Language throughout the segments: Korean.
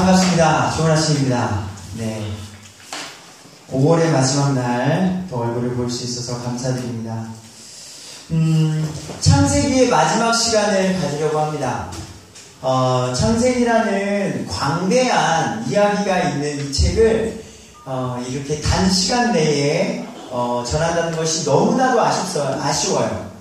반갑습니다. 좋은 아침입니다. 네. 5월의 마지막 날 또 얼굴을 볼 수 있어서 감사드립니다. 창세기의 마지막 시간을 가지려고 합니다. 창세기라는 광대한 이야기가 있는 이 책을 이렇게 단시간 내에 전한다는 것이 너무나도 아쉬워요.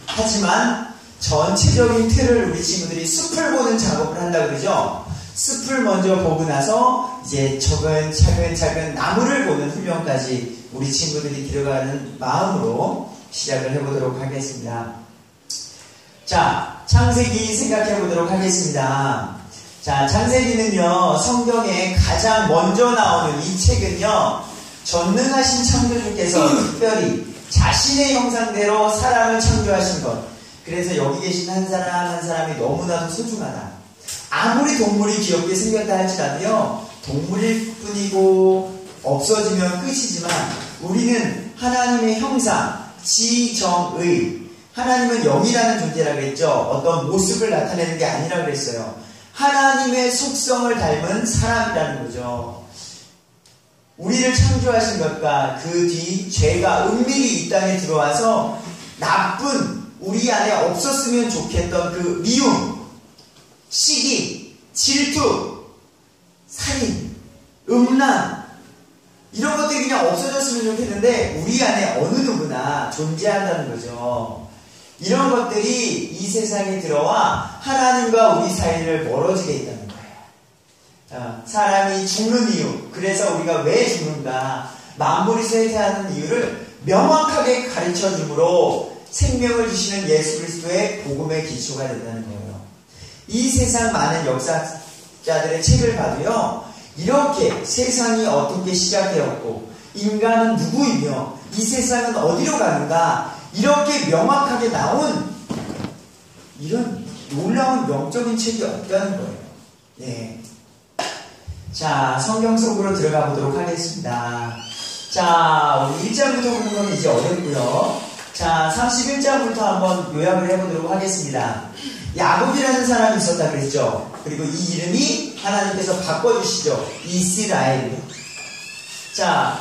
하지만 전체적인 틀을 우리 친구들이 숲을 보는 작업을 한다고 그러죠. 숲을 먼저 보고 나서 이제 차근차근 나무를 보는 훈련까지 우리 친구들이 들어가는 마음으로 시작을 해보도록 하겠습니다. 자, 창세기 생각해 보도록 하겠습니다. 자, 창세기는요, 성경에 가장 먼저 나오는 이 책은요, 전능하신 창조주께서 특별히 자신의 형상대로 사람을 창조하신 것. 그래서 여기 계신 한 사람 한 사람이 너무나도 소중하다. 아무리 동물이 귀엽게 생겼다 할지라도요, 동물일 뿐이고 없어지면 끝이지만 우리는 하나님의 형상, 지정의, 하나님은 영이라는 존재라고 했죠. 어떤 모습을 나타내는 게 아니라고 그랬어요. 하나님의 속성을 닮은 사람이라는 거죠. 우리를 창조하신 것과 그 뒤 죄가 은밀히 이 땅에 들어와서 나쁜 우리 안에 없었으면 좋겠던 그 미움, 시기, 질투, 살인, 음란, 이런 것들이 그냥 없어졌으면 좋겠는데 우리 안에 어느 누구나 존재한다는 거죠. 이런 것들이 이 세상에 들어와 하나님과 우리 사이를 멀어지게 있다는 거예요. 사람이 죽는 이유, 그래서 우리가 왜 죽는가, 만물이 쇠퇴하는 이유를 명확하게 가르쳐 주므로 생명을 주시는 예수 그리스도의 복음의 기초가 된다는 거예요. 이 세상 많은 역사자들의 책을 봐도요, 이렇게 세상이 어떻게 시작되었고 인간은 누구이며 이 세상은 어디로 가는가, 이렇게 명확하게 나온 이런 놀라운 영적인 책이 없다는 거예요. 네. 자, 성경 속으로 들어가 보도록 하겠습니다. 자, 우리 1장부터 보는 건 이제 어렵고요. 자, 31장부터 한번 요약을 해보도록 하겠습니다. 야곱이라는 사람이 있었다 그랬죠. 그리고 이 이름이 하나님께서 바꿔주시죠. 이스라엘. 자,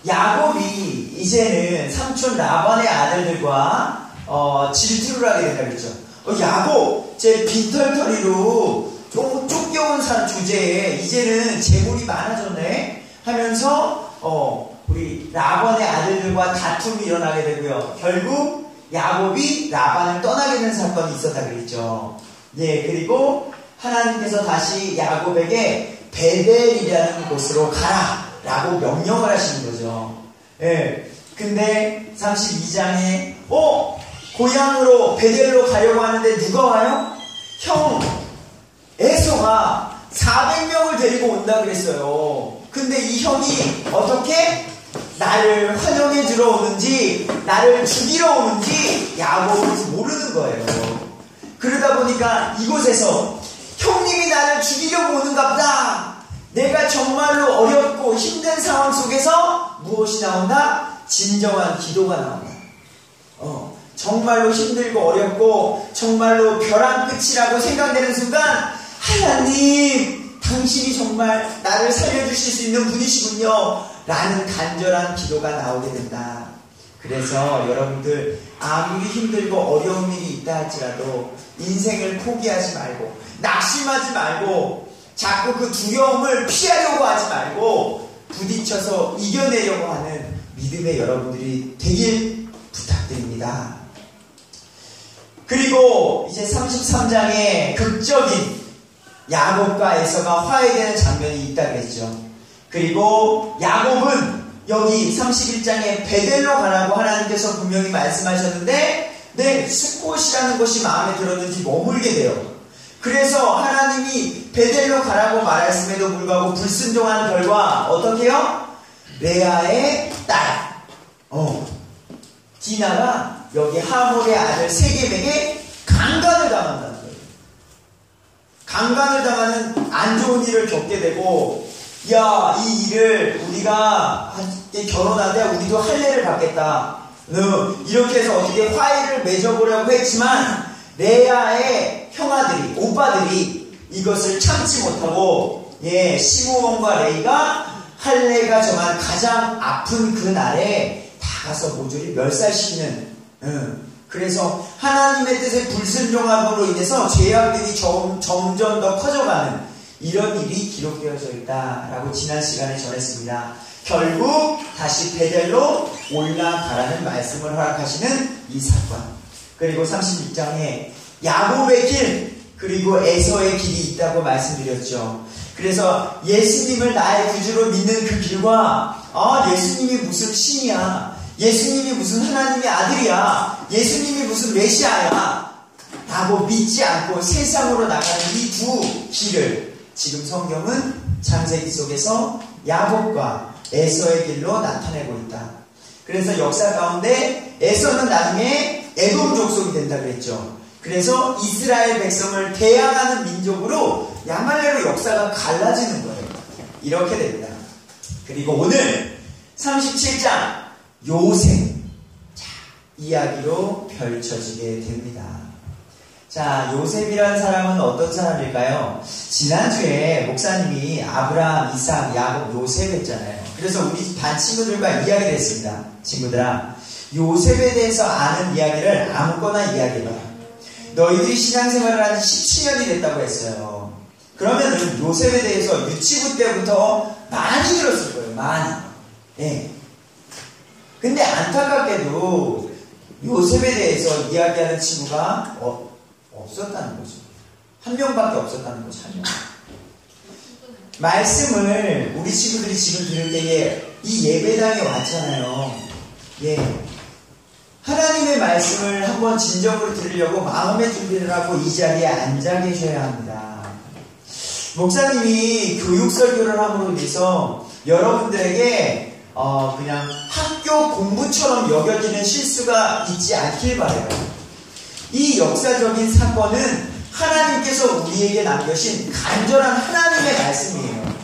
야곱이 이제는 삼촌 라반의 아들들과 질투를 하게 된다 그랬죠. 야곱, 제 빈털터리로 너무 쫓겨온 주제에 이제는 재물이 많아졌네 하면서 우리 라반의 아들들과 다툼이 일어나게 되고요. 결국 야곱이 라반을 떠나게 된 사건이 있었다 그랬죠. 예, 그리고 하나님께서 다시 야곱에게 베델이라는 곳으로 가라 라고 명령을 하시는 거죠. 예, 근데 32장에 고향으로 베델로 가려고 하는데 누가 와요? 형 에서가 400명을 데리고 온다 그랬어요. 근데 이 형이 어떻게 나를 환영해 주러 오는지 나를 죽이러 오는지 야곱은 모르는 거예요. 그러다 보니까 이곳에서 형님이 나를 죽이려고 오는가 보다. 내가 정말로 어렵고 힘든 상황 속에서 무엇이 나온다? 진정한 기도가 나온다. 정말로 힘들고 어렵고 정말로 벼랑 끝이라고 생각되는 순간, 하나님 당신이 정말 나를 살려주실 수 있는 분이시군요 라는 간절한 기도가 나오게 된다. 그래서 여러분들 아무리 힘들고 어려운 일이 있다 할지라도 인생을 포기하지 말고 낙심하지 말고 자꾸 그 두려움을 피하려고 하지 말고 부딪혀서 이겨내려고 하는 믿음의 여러분들이 되길 부탁드립니다. 그리고 이제 33장에 극적인 야곱과 에서가 화해되는 장면이 있다 그랬죠. 그리고 야곱은 여기 31장에 베델로 가라고 하나님께서 분명히 말씀하셨는데 숫곳이라는 곳이 마음에 들었는지 머물게 돼요. 그래서 하나님이 베델로 가라고 말했음에도 불구하고 불순종한 결과 어떻게 해요? 레아의 딸 디나가 여기 하몰의 아들 세겜에게 강간을 당한다는 거예요. 강간을 당하는 안 좋은 일을 겪게 되고, 야, 이 일을 우리가 결혼하되 우리도 할례를 받겠다. 이렇게 해서 어떻게 화해를 맺어보려고 했지만 레아의 형아들이, 오빠들이 이것을 참지 못하고, 시므온과 레이가 할례가 정한 가장 아픈 그 날에 다 가서 모조리 멸살시키는, 그래서 하나님의 뜻에 불순종함으로 인해서 죄악들이 점점 더 커져가는 이런 일이 기록되어져 있다라고 지난 시간에 전했습니다. 결국 다시 베델로 올라가라는 말씀을 허락하시는 이 사건. 그리고 36장에 야곱의 길 그리고 에서의 길이 있다고 말씀드렸죠. 그래서 예수님을 나의 구주로 믿는 그 길과 예수님이 무슨 신이야, 예수님이 무슨 하나님의 아들이야, 예수님이 무슨 메시아야 라고 믿지 않고 세상으로 나가는 이 두 길을 지금 성경은 창세기 속에서 야곱과 에서의 길로 나타내고 있다. 그래서 역사 가운데 에서는 나중에 에돔 족속이 된다 그랬죠. 그래서 이스라엘 백성을 대항하는 민족으로 야말레로 역사가 갈라지는 거예요. 이렇게 됩니다. 그리고 오늘 37장 요셉 이야기로 펼쳐지게 됩니다. 자, 요셉이라는 사람은 어떤 사람일까요? 지난주에 목사님이 아브라함, 이삭, 야곱, 요셉 했잖아요. 그래서 우리 반 친구들과 이야기를 했습니다. 친구들아, 요셉에 대해서 아는 이야기를 아무거나 이야기해봐라. 너희들이 신앙생활을 한 17년이 됐다고 했어요. 그러면은 요셉에 대해서 유치부 때부터 많이 들었을 거예요. 많이. 근데 안타깝게도 요셉에 대해서 이야기하는 친구가 없었다는 거죠. 한 명밖에 없었다는 거죠. 한 명. 말씀을 우리 친구들이 지금 들을 때에 이 예배당에 왔잖아요. 하나님의 말씀을 한번 진정으로 들으려고 마음의 준비를 하고 이 자리에 앉아 계셔야 합니다. 목사님이 교육 설교를 함으로 인해서 여러분들에게 그냥 학교 공부처럼 여겨지는 실수가 있지 않길 바라요. 이 역사적인 사건은 하나님께서 우리에게 남겨신 간절한 하나님의 말씀이에요.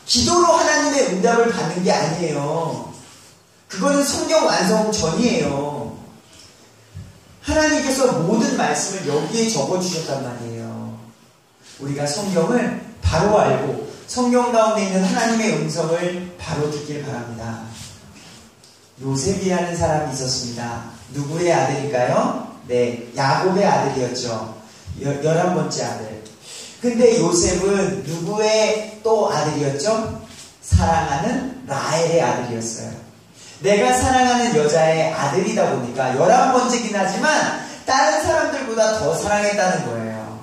기도로 하나님의 응답을 받는 게 아니에요. 그거는 성경 완성 전이에요. 하나님께서 모든 말씀을 여기에 적어주셨단 말이에요. 우리가 성경을 바로 알고 성경 가운데 있는 하나님의 음성을 바로 듣길 바랍니다. 요셉이라는 사람이 있었습니다. 누구의 아들일까요? 야곱의 아들이었죠. 11번째 아들. 근데 요셉은 누구의 또 아들이었죠? 사랑하는 라헬의 아들이었어요. 내가 사랑하는 여자의 아들이다 보니까 11번째긴 하지만 다른 사람들보다 더 사랑했다는 거예요.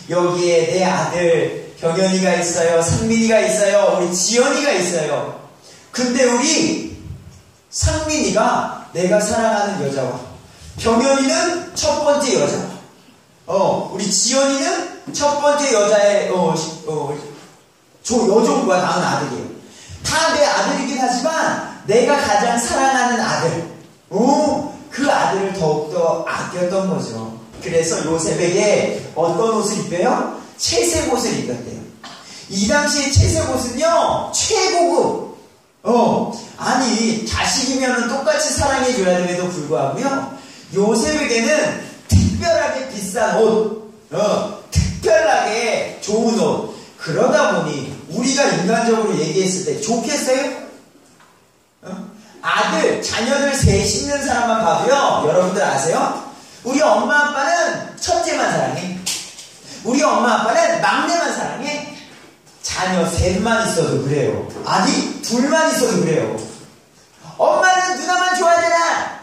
여기에 내 아들 병현이가 있어요. 상민이가 있어요. 우리 지연이가 있어요. 근데 우리 상민이가 내가 사랑하는 여자와 병현이는 첫 번째 여자, 우리 지연이는 첫 번째 여자의 여종과 낳은 아들이에요. 다 내 아들이긴 하지만 내가 가장 사랑하는 아들, 그 아들을 더욱더 아꼈던 거죠. 그래서 요셉에게 어떤 옷을 입혀요? 채색 옷을 입혔대요. 이 당시에 채색 옷은요 최고급. 아니 자식이면은 똑같이 사랑해줘야 됨에도 불구하고요, 요셉에게는 특별하게 비싼 옷, 특별하게 좋은 옷. 그러다 보니 우리가 인간적으로 얘기했을 때 좋겠어요? 아들, 자녀들 셋 있는 사람만 봐도요, 여러분들 아세요? 우리 엄마 아빠는 첫째만 사랑해. 우리 엄마 아빠는 막내만 사랑해. 자녀 셋만 있어도 그래요. 아니 둘만 있어도 그래요. 엄마는 누나만 좋아하잖아.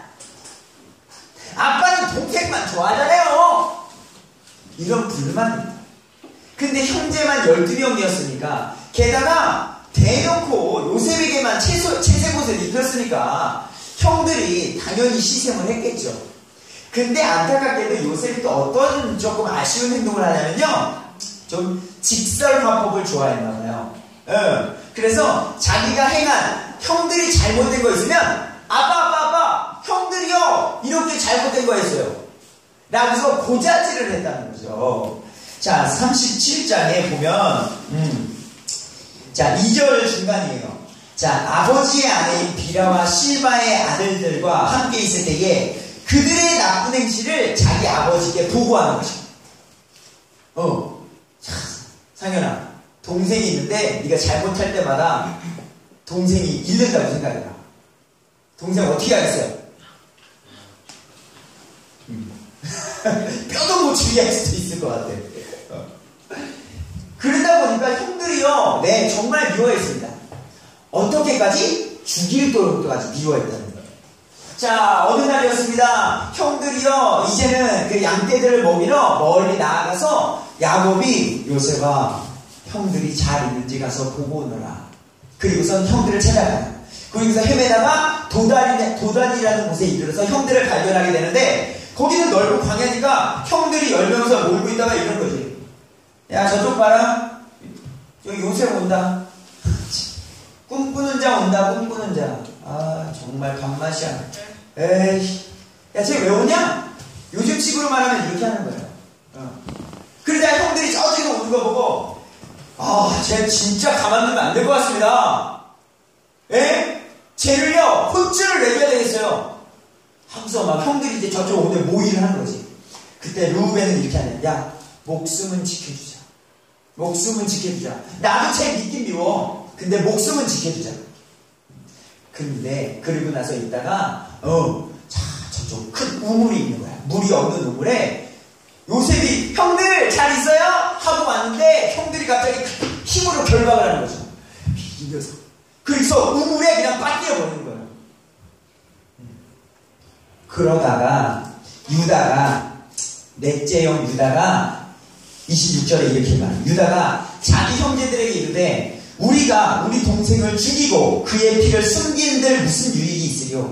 아빠는 동생만 좋아하잖아요. 이런 불만입니다. 근데 형제만 12명이었으니까, 게다가 대놓고 요셉에게만 채색 옷을 입혔으니까 형들이 당연히 시샘을 했겠죠. 근데 안타깝게도 요셉이 또 어떤 조금 아쉬운 행동을 하냐면요, 좀 직설화법을 좋아했나봐요. 그래서 자기가 행한 형들이 잘못된 거 있으면 아빠 형들이요 이렇게 잘못된 거 했어요 라고서 고자질을 했다는 거죠. 자, 37장에 보면 자, 2절 중간이에요. 자, 아버지의 아내인 비라와 실바의 아들들과 함께 있을 때에 그들의 나쁜 행실을 자기 아버지께 보고하는 것이죠. 상현아, 동생이 있는데 네가 잘못할 때마다 동생이 잃는다고 생각해라. 동생 어떻게 하겠어요? 뼈도 못 추게 할 수도 있을 것 같아. 그러다 보니까 형들이요, 네, 정말 미워했습니다. 어떻게까지? 죽일 도록까지 미워했다는 거예요. 자, 어느 날이었습니다. 형들이요, 이제는 그 양떼들을 먹이러 멀리 나아가서 야곱이 요셉아, 형들이 잘 있는지 가서 보고 오너라. 그리고선 형들을 찾아가요. 그리고서 헤매다가 도단이라는 곳에 이르러서 형들을 발견하게 되는데, 거기는 넓은 광야니까 형들이 10명이서 몰고 있다가 이런 거지. 야, 저쪽 봐라. 여기 요셉 온다. 꿈꾸는 자 온다, 꿈꾸는 자. 아, 정말 밥맛이야. 에이, 야, 쟤 왜 오냐? 요즘 식으로 말하면 이렇게 하는 거예요. 그러자 형들이 저쪽에 오는 거 보고, 아, 쟤 진짜 가만두면 안 될 것 같습니다. 에? 쟤를요, 혼쭐을 내줘야 되겠어요. 하면서 막 형들이 이제 저쪽 오늘 모의를 하는 거지. 그때 루벤은 이렇게 하냐. 야, 목숨은 지켜주자. 목숨은 지켜주자. 나도 쟤 믿긴 미워. 근데 목숨은 지켜주자. 근데 그러고 나서 있다가 자, 저쪽 큰 우물이 있는 거야. 물이 없는 우물에 요셉이 형들 잘 있어요? 하고 왔는데 형들이 갑자기 힘으로 결박을 하는 거죠. 이 녀석. 그래서 우물에 그냥 빠뜨려버리는 거예요. 그러다가 유다가, 넷째 형 유다가 26절에 이렇게 말해요. 유다가 자기 형제들에게 이르되 우리가 우리 동생을 죽이고 그의 피를 숨기는들 무슨 유익이 있으려?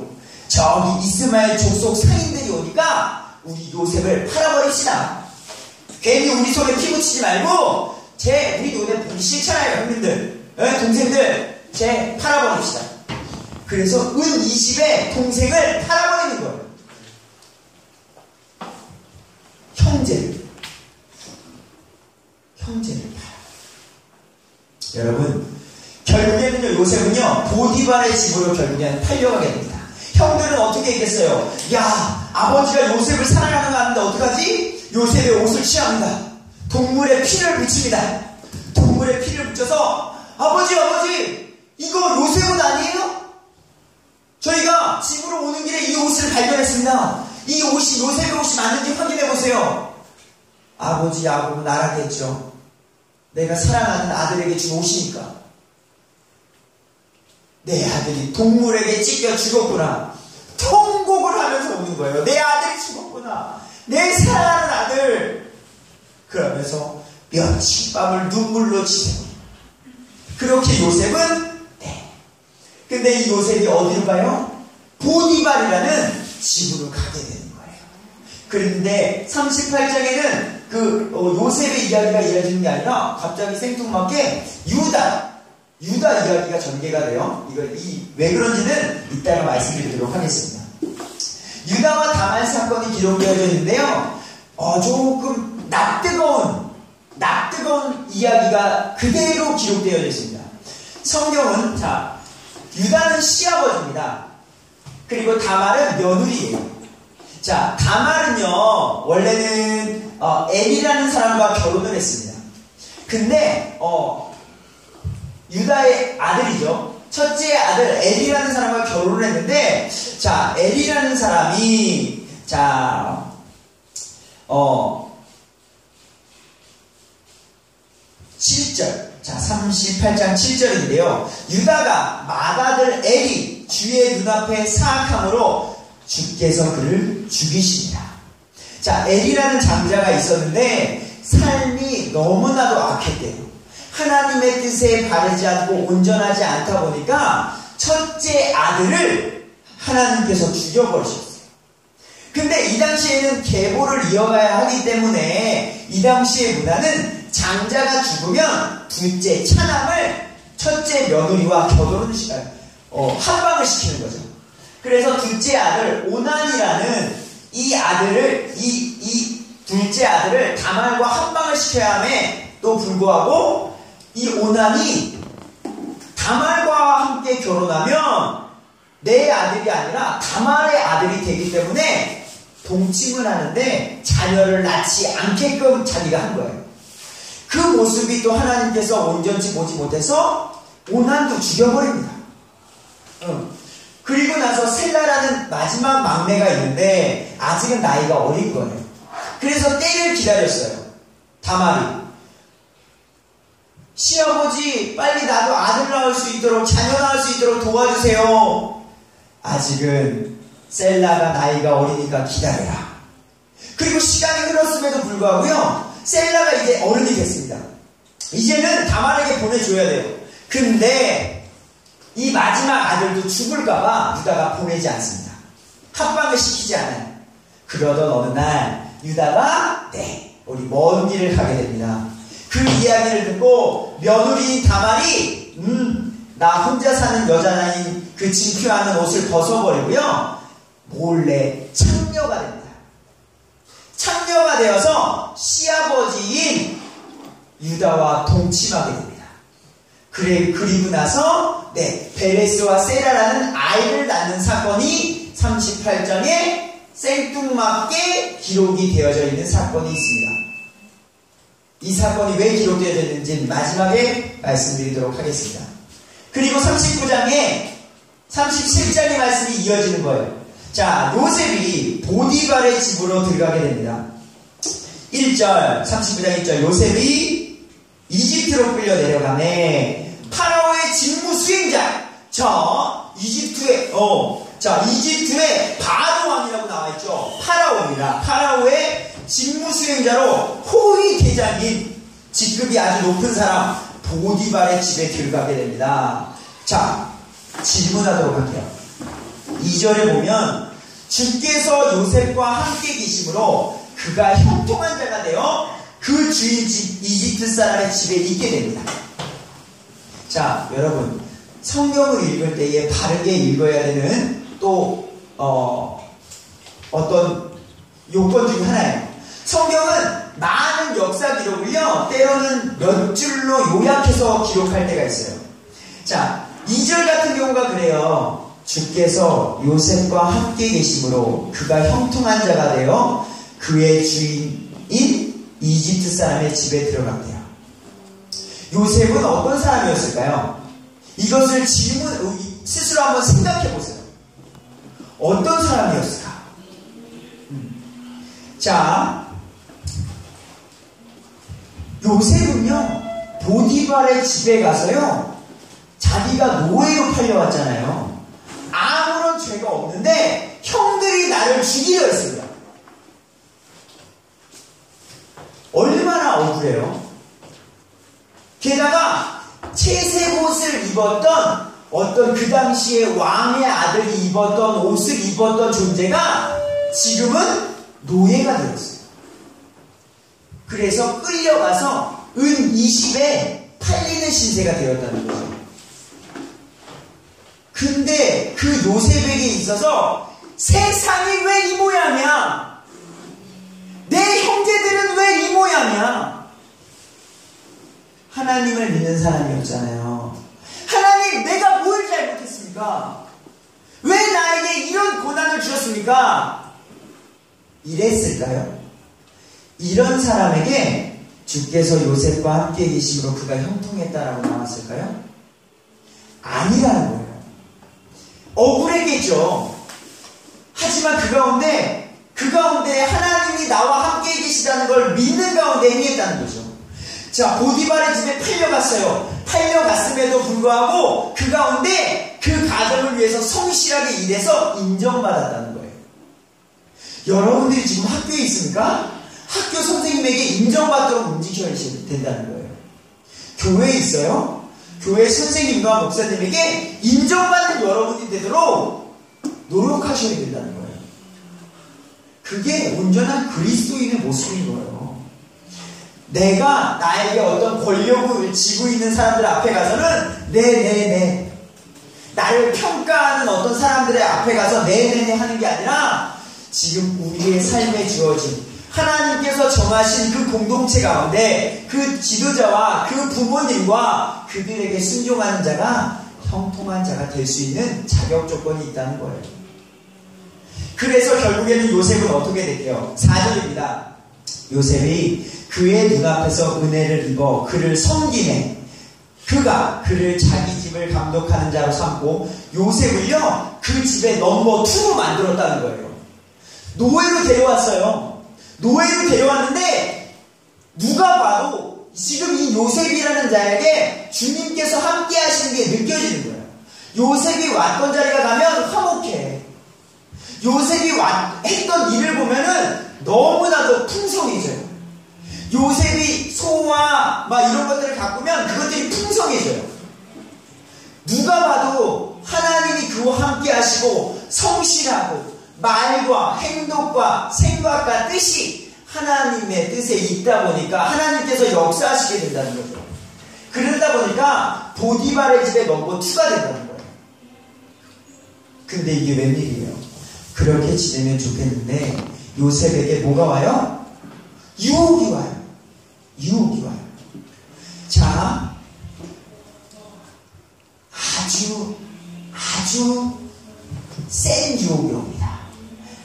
저기 이스마엘 족속 상인들이 오니까 우리 요셉을 팔아버립시다. 괜히 우리 손에 피 묻히지 말고 우리 눈에 보기 싫잖아요, 형님들. 동생들, 팔아버립시다. 그래서 은 20에 동생을 팔아버리는 거예요. 형제를 팔아. 여러분, 결국에는요, 요셉은요, 보디발의 집으로 결국에는 팔려가게 됩니다. 형들은 어떻게 했겠어요? 야, 아버지가 요셉을 사랑하는 거 아는데 어떡하지? 요셉의 옷을 취합니다. 동물의 피를 묻힙니다. 동물의 피를 묻혀서 아버지, 이거 요셉 옷 아니에요? 저희가 집으로 오는 길에 이 옷을 발견했습니다. 이 옷이 요셉의 옷이 맞는지 확인해보세요. 아버지, 야곱은 알았겠죠. 내가 사랑하는 아들에게 준 옷이니까. 내 아들이 동물에게 찢겨 죽었구나. 통곡을 하면서 오는 거예요. 내 아들이 죽었구나. 내 사랑하는 아들. 그러면서 며칠 밤을 눈물로 지새고. 그렇게 요셉은 근데 이 요셉이 어디로 가요? 보디발이라는 집으로 가게 되는 거예요. 그런데 38장에는 요셉의 이야기가 이어지는 게 아니라 갑자기 생뚱맞게 유다 이야기가 전개가 돼요. 왜 그런지는 이따가 말씀드리도록 하겠습니다. 유다와 다말 사건이 기록되어져 있는데요. 조금 낯뜨거운 이야기가 그대로 기록되어져 있습니다. 성경은, 유다는 시아버지입니다. 그리고 다말은 며느리예요. 자, 다말은요, 원래는, 엘이라는 사람과 결혼을 했습니다. 근데, 유다의 아들이죠. 첫째 아들 엘이라는 사람과 결혼을 했는데, 자, 엘이라는 사람이, 7절. 38장 7절인데요. 유다가 맏아들 엘이 주의 눈앞에 사악함으로 주께서 그를 죽이십니다. 자, 엘이라는 장자가 있었는데 삶이 너무나도 악했대요. 하나님의 뜻에 바르지 않고 온전하지 않다 보니까 첫째 아들을 하나님께서 죽여버리셨어요. 근데 이 당시에는 계보를 이어가야 하기 때문에 이 당시의 문화는 장자가 죽으면 둘째 차남을 첫째 며느리와 결혼을 합방을 시키는 거죠. 그래서 둘째 아들 오난이라는 이 아들을 이 둘째 아들을 다말과 합방을 시켜야 함에도 불구하고 이 오난이 다말과 함께 결혼하면 내 아들이 아니라 다말의 아들이 되기 때문에 동침을 하는데 자녀를 낳지 않게끔 자기가 한 거예요. 그 모습이 또 하나님께서 온전치 보지 못해서 오난도 죽여버립니다. 그리고 나서 셀라라는 마지막 막내가 있는데 아직은 나이가 어린 거예요. 그래서 때를 기다렸어요. 다말이. 시아버지 빨리 나도 아들 낳을 수 있도록, 자녀 낳을 수 있도록 도와주세요. 아직은 셀라가 나이가 어리니까 기다려라. 그리고 시간이 흘렀음에도 불구하고요, 셀라가 이제 어른이 됐습니다. 이제는 다말에게 보내줘야 돼요. 근데 이 마지막 아들도 죽을까봐 유다가 보내지 않습니다. 합방을 시키지 않아요. 그러던 어느 날 유다가 우리 먼 길을 가게 됩니다. 그 이야기를 듣고 며느리인 다말이 나 혼자 사는 여자나인 그 징표하는 옷을 벗어버리고요, 몰래 창녀가 됩니다. 창녀가 되어서 시아버지인 유다와 동침하게 됩니다. 그리고 나서 베레스와 세라라는 아이를 낳는 사건이 38장에 생뚱맞게 기록이 되어져 있는 사건이 있습니다. 이 사건이 왜 기록되어져 있는지 마지막에 말씀드리도록 하겠습니다. 그리고 39장에 37장의 말씀이 이어지는 거예요. 자, 요셉이 보디발의 집으로 들어가게 됩니다. 1절, 39장 1절, 요셉이 이집트로 끌려 내려가네 파라오의 직무 수행자. 이집트의 바로왕이라고 나와있죠. 파라오입니다. 파라오의 직무 수행자로 호위 대장인, 직급이 아주 높은 사람 보디발의 집에 들어가게 됩니다. 자, 질문하도록 할게요. 2절에 보면 주께서 요셉과 함께 계심으로 그가 형통한 자가 되어 그 주인 집 이집트 사람의 집에 있게 됩니다. 자, 여러분, 성경을 읽을 때에 바르게 읽어야 되는 또 어떤 요건 중 하나예요. 성경은 많은 역사 기록을요, 때로는 몇 줄로 요약해서 기록할 때가 있어요. 자, 2절 같은 경우가 그래요. 주께서 요셉과 함께 계심으로 그가 형통한 자가 되어 그의 주인인 이집트 사람의 집에 들어갔대요. 요셉은 어떤 사람이었을까요? 이것을 스스로 한번 생각해 보세요. 어떤 사람이었을까? 자, 요셉은요, 보디발의 집에 가서요, 자기가 노예로 팔려왔잖아요. 아무런 죄가 없는데 형들이 나를 죽이려 했습니다. 얼마나 억울해요. 게다가 채색 옷을 입었던 어떤 그 당시에 왕의 아들이 입었던 옷을 입었던 존재가 지금은 노예가 되었어요. 그래서 끌려가서 은 20에 팔리는 신세가 되었다는 거죠. 근데 그 요셉에게 있어서 세상이 왜 이 모양이야? 내 형제들은 왜 이 모양이야? 하나님을 믿는 사람이었잖아요. 하나님, 내가 뭘 잘못했습니까? 왜 나에게 이런 고난을 주셨습니까? 이랬을까요? 이런 사람에게 주께서 요셉과 함께 계심으로 그가 형통했다라고 나왔을까요? 아니라는 거예요. 억울했겠죠. 하지만 그 가운데 하나님이 나와 함께 계시다는 걸 믿는 가운데 행했다는 거죠. 자, 보디발의 집에 팔려갔어요. 팔려갔음에도 불구하고 그 가운데 그 가정을 위해서 성실하게 일해서 인정받았다는 거예요. 여러분들이 지금 학교에 있습니까? 학교 선생님에게 인정받도록 움직여야 된다는 거예요. 교회에 있어요? 교회 선생님과 목사님에게 인정받는 여러분이 되도록 노력하셔야 된다는 거예요. 그게 온전한 그리스도인의 모습인 거예요. 내가 나에게 어떤 권력을 쥐고 있는 사람들 앞에 가서는 나를 평가하는 어떤 사람들의 앞에 가서 네네네 하는 게 아니라 지금 우리의 삶에 주어진 하나님께서 정하신 그 공동체 가운데 그 지도자와 그 부모님과 그들에게 순종하는 자가 형통한 자가 될 수 있는 자격 조건이 있다는 거예요. 그래서 결국에는 요셉은 어떻게 됐대요? 4절입니다. 요셉이 그의 눈앞에서 은혜를 입어 그를 섬기네. 그가 그를 자기 집을 감독하는 자로 삼고 요셉을요 그 집의 넘버 2로 만들었다는 거예요. 노예로 데려왔어요. 노예로 데려왔는데 누가 봐도 지금 이 요셉이라는 자에게 주님께서 함께 하시는 게 느껴지는 거예요. 요셉이 왔던 자리가 가면 화목해. 요셉이 했던 일을 보면은 너무나도 풍성해져요. 요셉이 소와 막 이런 것들을 가꾸면 그것들이 풍성해져요. 누가 봐도 하나님이 그와 함께 하시고 성실하고 말과 행동과 생각과 뜻이 하나님의 뜻에 있다 보니까 하나님께서 역사하시게 된다는 거죠. 그러다 보니까 보디발의 집에 넘버 2가 된다는 거예요. 근데 이게 웬일이에요? 그렇게 지내면 좋겠는데 요셉에게 뭐가 와요? 유혹이 와요. 유혹이 와요. 자, 아주 센 유혹이 옵니다.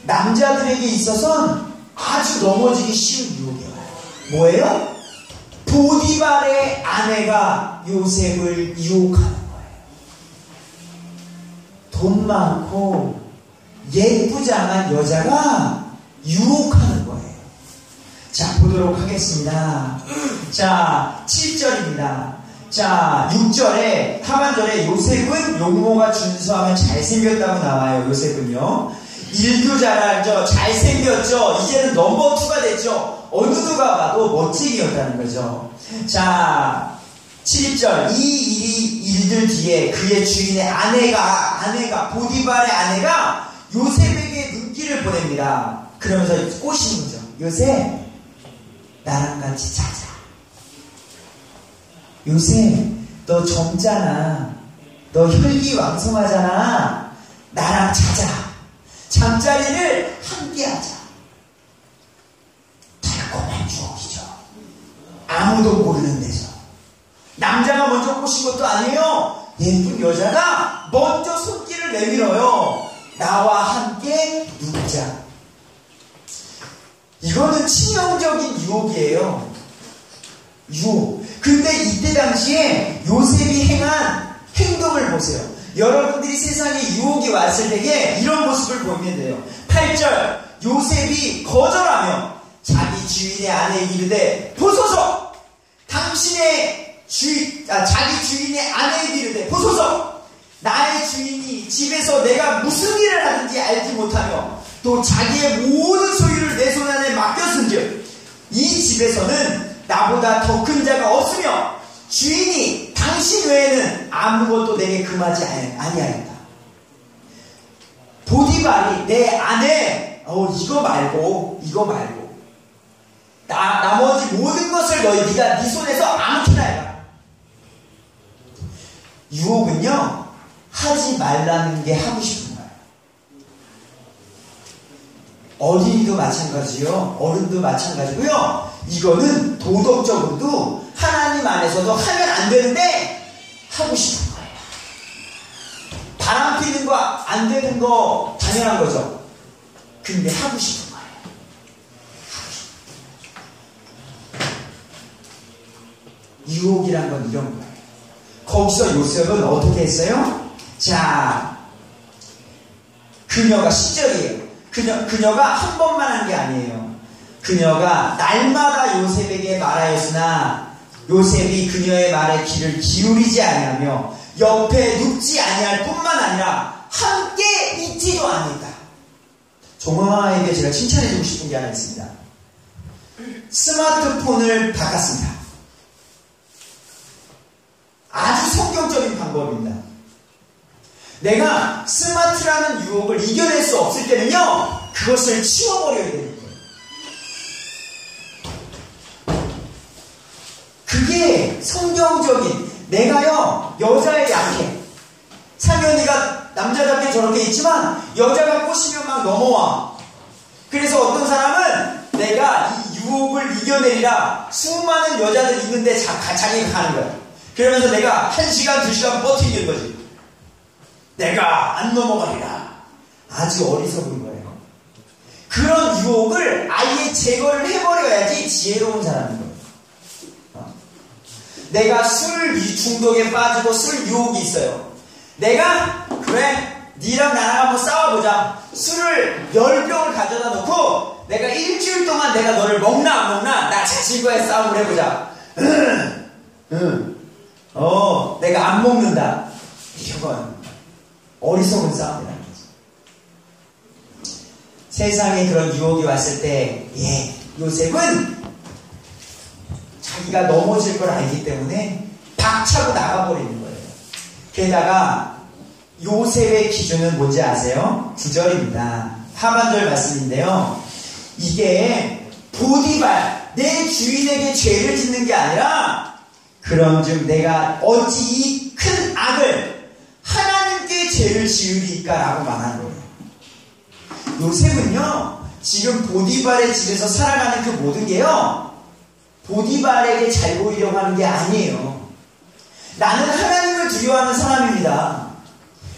남자들에게 있어서는 아주 넘어지기 쉬운 유혹이 와요. 뭐예요? 보디발의 아내가 요셉을 유혹하는 거예요. 돈 많고 예쁘장한 여자가 유혹하는 거예요. 자, 보도록 하겠습니다. 자, 7절입니다. 자, 6절에, 하반절에 요셉은 용모가 준수하면 잘생겼다고 나와요. 요셉은요. 일도 잘하죠. 잘생겼죠. 이제는 넘버 2가 됐죠. 어느 누가 봐도 멋쟁이였다는 거죠. 자, 7절. 이 일들 뒤에 그의 주인의 아내가, 보디발의 아내가 요셉에게 눈길을 보냅니다. 그러면서 꼬시는 거죠. 요셉, 나랑 같이 자자. 요셉, 너 젊잖아. 너 혈기왕성하잖아. 나랑 자자. 잠자리를 함께 하자. 달콤한 추억이죠. 아무도 모르는 데서. 남자가 먼저 꼬신 것도 아니에요. 예쁜 여자가 먼저 손길을 내밀어요. 나와 함께 눕자. 이거는 치명적인 유혹이에요. 유혹. 근데 이때 당시에 요셉이 행한 행동을 보세요. 여러분들이 세상에 유혹이 왔을 때에 이런 모습을 보이면 돼요. 8절. 요셉이 거절하며 자기 주인의 아내에게 이르되 보소서. 자기 주인의 아내에게 이르되 보소서. 나의 주인이 집에서 내가 무슨 일을 하는지 알지 못하며 또 자기의 모든 소유를 내 손 안에 맡겼은즉 이 집에서는 나보다 더 큰 자가 없으며 주인이 당신 외에는 아무것도 내게 금하지 아니하였다. 보디발이 내 아내 이거 말고 나머지 모든 것을 네가 네 손에서 아무렇게나 해라. 유혹은요 하지 말라는 게 하고 싶은 거예요. 어린이도 마찬가지요. 어른도 마찬가지고요. 이거는 도덕적으로도 하나님 안에서도 하면 안 되는데 하고 싶은 거예요. 바람 피는 거 안 되는 거 당연한 거죠. 근데 하고 싶은 거예요. 유혹이란 건 이런 거예요. 거기서 요셉은 어떻게 했어요? 자, 그녀가 10절이에요. 그녀가 한 번만 한 게 아니에요. 그녀가 날마다 요셉에게 말하였으나 요셉이 그녀의 말에 귀를 기울이지 아니하며 옆에 눕지 아니할 뿐만 아니라 함께 있지도 않았다. 종아에게 제가 칭찬해주고 싶은 게 하나 있습니다. 스마트폰을 바꿨습니다. 아주 성경적인 방법입니다. 내가 스마트라는 유혹을 이겨낼 수 없을 때는요 그것을 치워버려야 되는 거예요. 그게 성경적인, 내가요 여자에 약해. 상현이가 남자답게 저렇게 있지만 여자가 꼬시면 막 넘어와. 그래서 어떤 사람은 내가 이 유혹을 이겨내리라 수많은 여자들 있는데 자기가 가는 거야. 그러면서 내가 1시간 2시간 버티는 거지. 내가 안 넘어가리라. 아주 어리석은 거예요. 그런 유혹을 아예 제거를 해버려야지 지혜로운 사람인 거예요. 내가 술 중독에 빠지고 술 유혹이 있어요. 내가 그래 니랑 나랑 한번 싸워보자. 술을 10병을 가져다 놓고 내가 일주일 동안 내가 너를 먹나 안 먹나 나 자신과의 싸움을 해보자. 내가 안 먹는다. 이건 어리석은 싸움이라는 거죠. 세상에 그런 유혹이 왔을 때 요셉은 자기가 넘어질 걸 알기 때문에 박차고 나가버리는 거예요. 게다가 요셉의 기준은 뭔지 아세요? 9절입니다. 하반절 말씀인데요. 이게 보디발 내 주인에게 죄를 짓는 게 아니라 그런즉 내가 어찌 이 큰 악을 하나님께 죄를 지으리까 라고 말하는 거예요. 요셉은요 지금 보디발의 집에서 살아가는 그 모든 게요 보디발에게 잘 보이려고 하는 게 아니에요. 나는 하나님을 두려워하는 사람입니다.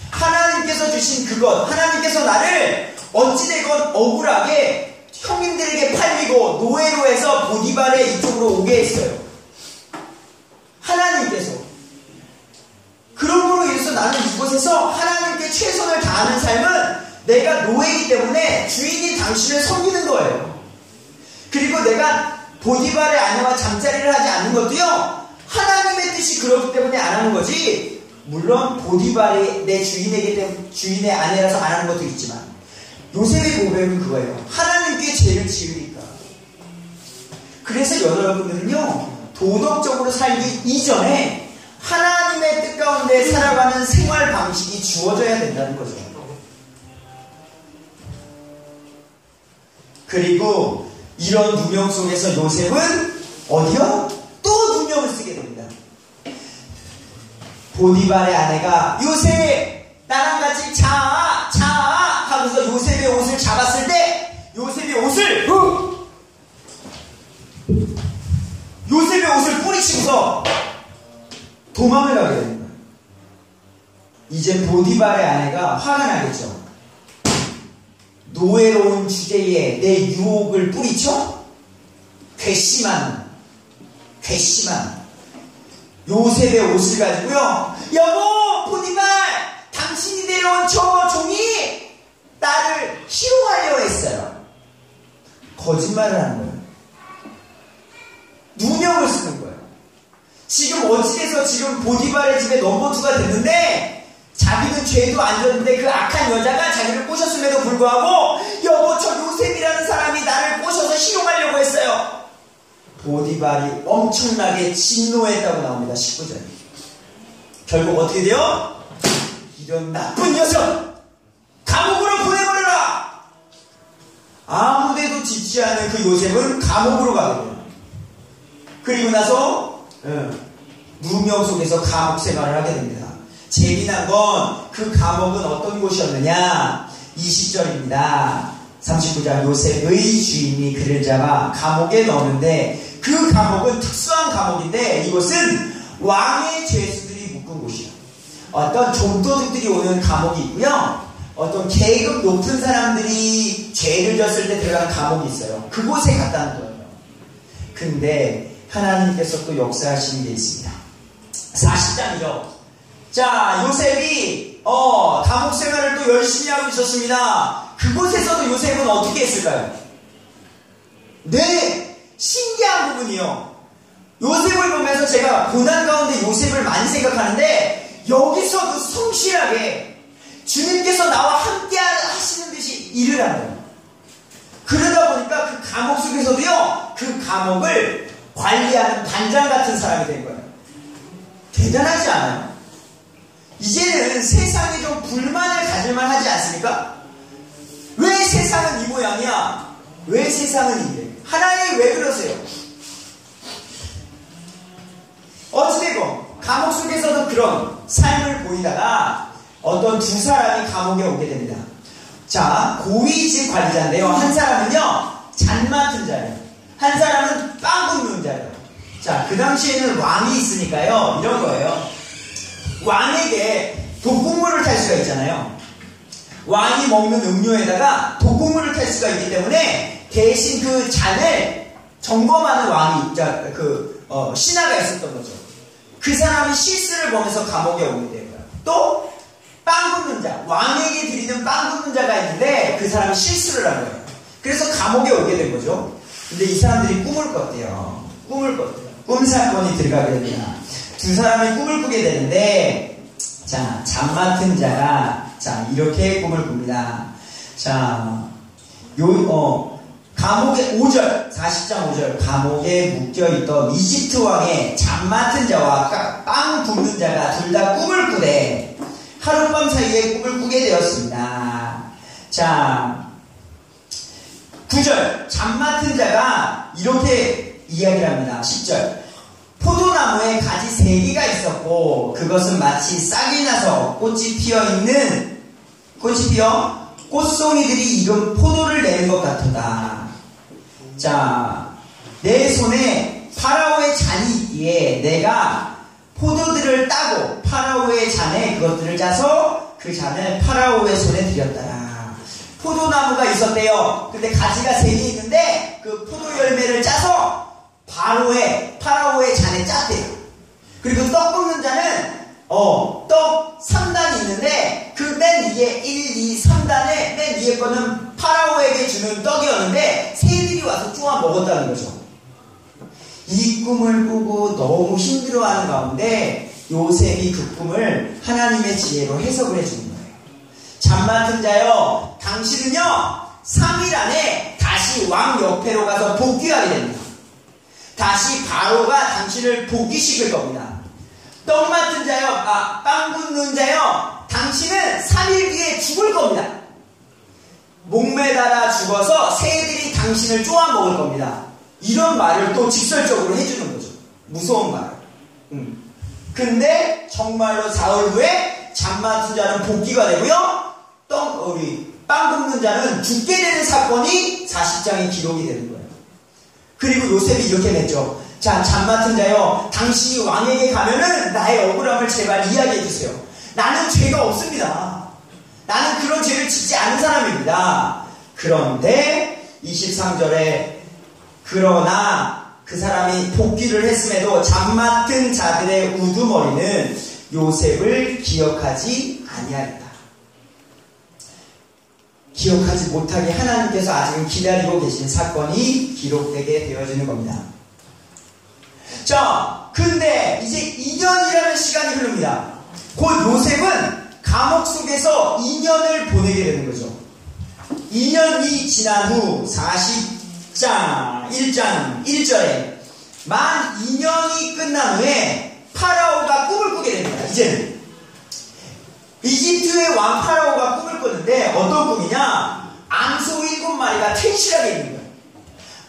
하나님께서 주신 그것, 하나님께서 나를 어찌되건 억울하게 형님들에게 팔리고 노예로 해서 보디발의 이쪽으로 오게 했어요. 하나님께서. 그러므로 인해서 나는 이곳에서 하나님께 최선을 다하는 삶은 내가 노예이기 때문에 주인이 당신을 섬기는 거예요. 그리고 내가 보디발의 아내와 잠자리를 하지 않는 것도요 하나님의 뜻이 그렇기 때문에 안 하는 거지. 물론 보디발이 내 주인의 아내라서 안 하는 것도 있지만 요셉의 고백은 그거예요. 하나님께 죄를 지으니까. 그래서 여러분들은요 도덕적으로 살기 이전에 하나님의 뜻 가운데 살아가는 생활 방식이 주어져야 된다는 거죠. 그리고 이런 누명 속에서 요셉은 어디요? 또 누명을 쓰게 됩니다. 보디발의 아내가 요셉 나랑 같이 자 하면서 요셉의 옷을 잡았을 때 요셉의 옷을 뿌리치고서 도망을 가게 되는 거예요. 이제 보디발의 아내가 화가 나겠죠. 노예로운 주제에 내 유혹을 뿌리쳐? 괘씸한 요셉의 옷을 가지고요 여보 보디발 당신이 데려온 저 종이 나를 희롱하려 했어요. 거짓말을 하는 거예요. 누명을 쓰는 거예요. 지금 어찌돼서 지금 보디발의 집에 넘버2가 됐는데 자기는 죄도 안 졌는데 그 악한 여자가 자기를 꼬셨음에도 불구하고 여보 저 요셉이라는 사람이 나를 꼬셔서 희롱하려고 했어요. 보디발이 엄청나게 진노했다고 나옵니다. 19절. 결국 어떻게 돼요? 이런 나쁜 녀석 감옥으로 보내버려라. 아무데도 짓지 않은 그 요셉은 감옥으로 가게 돼요. 그리고 나서 누명 속에서 감옥 생활을 하게 됩니다. 재미난 건 그 감옥은 어떤 곳이었느냐? 20절입니다. 39장 요셉의 주인이 그를 잡아 감옥에 넣었는데 그 감옥은 특수한 감옥인데 이곳은 왕의 죄수들이 묶은 곳이에요. 어떤 좀도둑들이 오는 감옥이 있고요. 어떤 계급 높은 사람들이 죄를 졌을 때 들어가는 감옥이 있어요. 그곳에 갔다는 거예요. 근데 하나님께서 또 역사하시는 게 있습니다. 40장이죠. 자, 요셉이 감옥 생활을 또 열심히 하고 있었습니다. 그곳에서도 요셉은 어떻게 했을까요? 네, 신기한 부분이요. 요셉을 보면서 제가 고난 가운데 요셉을 많이 생각하는데 여기서도 성실하게 주님께서 나와 함께 하시는 듯이 일을 하는 거예요. 그러다 보니까 그 감옥 속에서도요 그 감옥을 관리하는 반장 같은 사람이 된 거예요. 대단하지 않아요? 이제는 세상에 좀 불만을 가질만 하지 않습니까? 왜 세상은 이 모양이야? 왜 세상은 이래? 하나님 왜 그러세요? 어찌되건 감옥 속에서도 그런 삶을 보이다가 어떤 두 사람이 감옥에 오게 됩니다. 자, 고위직 관리자인데요. 한 사람은요 잔 맡은 자예요. 한 사람은 빵 굽는 자예요. 자, 그 당시에는 왕이 있으니까요 이런 거예요. 왕에게 독국물을 탈 수가 있잖아요. 왕이 먹는 음료에다가 독국물을 탈 수가 수가 있기 때문에 대신 그 잔을 점검하는 왕이 신하가 있었던 거죠. 그 사람이 실수를 범해서 감옥에 오게 되고요. 또 빵 굽는 자, 왕에게 드리는 빵 굽는 자가 있는데 그 사람이 실수를 한 거예요. 그래서 감옥에 오게 된 거죠. 근데 이 사람들이 꿈을 꿨대요. 꿈 사건이 들어가게 됩니다. 두 사람이 꿈을 꾸게 되는데, 자, 잠 맡은 자가, 자, 이렇게 꿈을 꿉니다. 자, 감옥의 5절, 40장 5절, 감옥에 묶여있던 이집트 왕의 잠 맡은 자와 빵 굽는 자가 둘 다 꿈을 꾸되, 하룻밤 사이에 꿈을 꾸게 되었습니다. 자, 9절, 잠 맡은 자가 이렇게 이야기를 합니다. 10절, 포도나무에 가지 3개가 있었고 그것은 마치 싹이 나서 꽃이 피어 꽃송이들이 익은 포도를 내는 것 같도다. 자, 내 손에 파라오의 잔이 있기에 내가 포도들을 따고 파라오의 잔에 그것들을 짜서 그 잔을 파라오의 손에 드렸더라. 포도나무가 있었대요. 근데 가지가 3개 있는데 그 포도 열매를 짜서 파라오의 잔에 짰대요. 그리고 떡 굽는 자는 떡 3단이 있는데 그 맨 위에 1, 2, 3단에 맨 위에 거는 파라오에게 주는 떡이었는데 새들이 와서 쪼아 먹었다는 거죠. 이 꿈을 꾸고 너무 힘들어하는 가운데 요셉이 그 꿈을 하나님의 지혜로 해석을 해주는 거예요. 잠 맡은 자여, 당신은요 3일 안에 다시 왕 옆에로 가서 복귀하게 됩니다. 다시 바로가 당신을 복귀시킬 겁니다. 떡 맡은 자여, 빵 굽는 자여, 당신은 3일 뒤에 죽을 겁니다. 목매달아 죽어서 새들이 당신을 쪼아 먹을 겁니다. 이런 말을 또 직설적으로 해주는 거죠. 무서운 말. 근데 정말로 사흘 후에 잠 맡은 자는 복귀가 되고요. 빵 굽는 자는 죽게 되는 사건이 40장에 기록이 되는 거예요. 그리고 요셉이 이렇게 냈죠. 자, 잠 맡은 자여, 당신이 왕에게 가면은 나의 억울함을 제발 이야기해 주세요. 나는 죄가 없습니다. 나는 그런 죄를 짓지 않은 사람입니다. 그런데 23절에 그러나 그 사람이 복귀를 했음에도 잠 맡은 자들의 우두머리는 요셉을 기억하지 아니하였다. 기억하지 못하게 하나님께서 아직은 기다리고 계신 사건이 기록되게 되어지는 겁니다. 자, 근데 이제 2년이라는 시간이 흐릅니다. 곧 요셉은 감옥 속에서 2년을 보내게 되는 거죠. 2년이 지난 후 40장 1장 1절에 만 2년이 끝난 후에 파라오가 꿈을 꾸게 됩니다. 이제는 이집트의 왕 파라오가 꿈을 꾸는데 어떤 꿈이냐? 암소 7마리가 텐실하게 있는 거예요.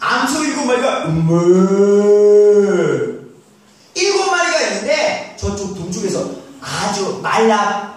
암소 7마리가 7마리가 있는데 저쪽 동쪽에서 아주 말라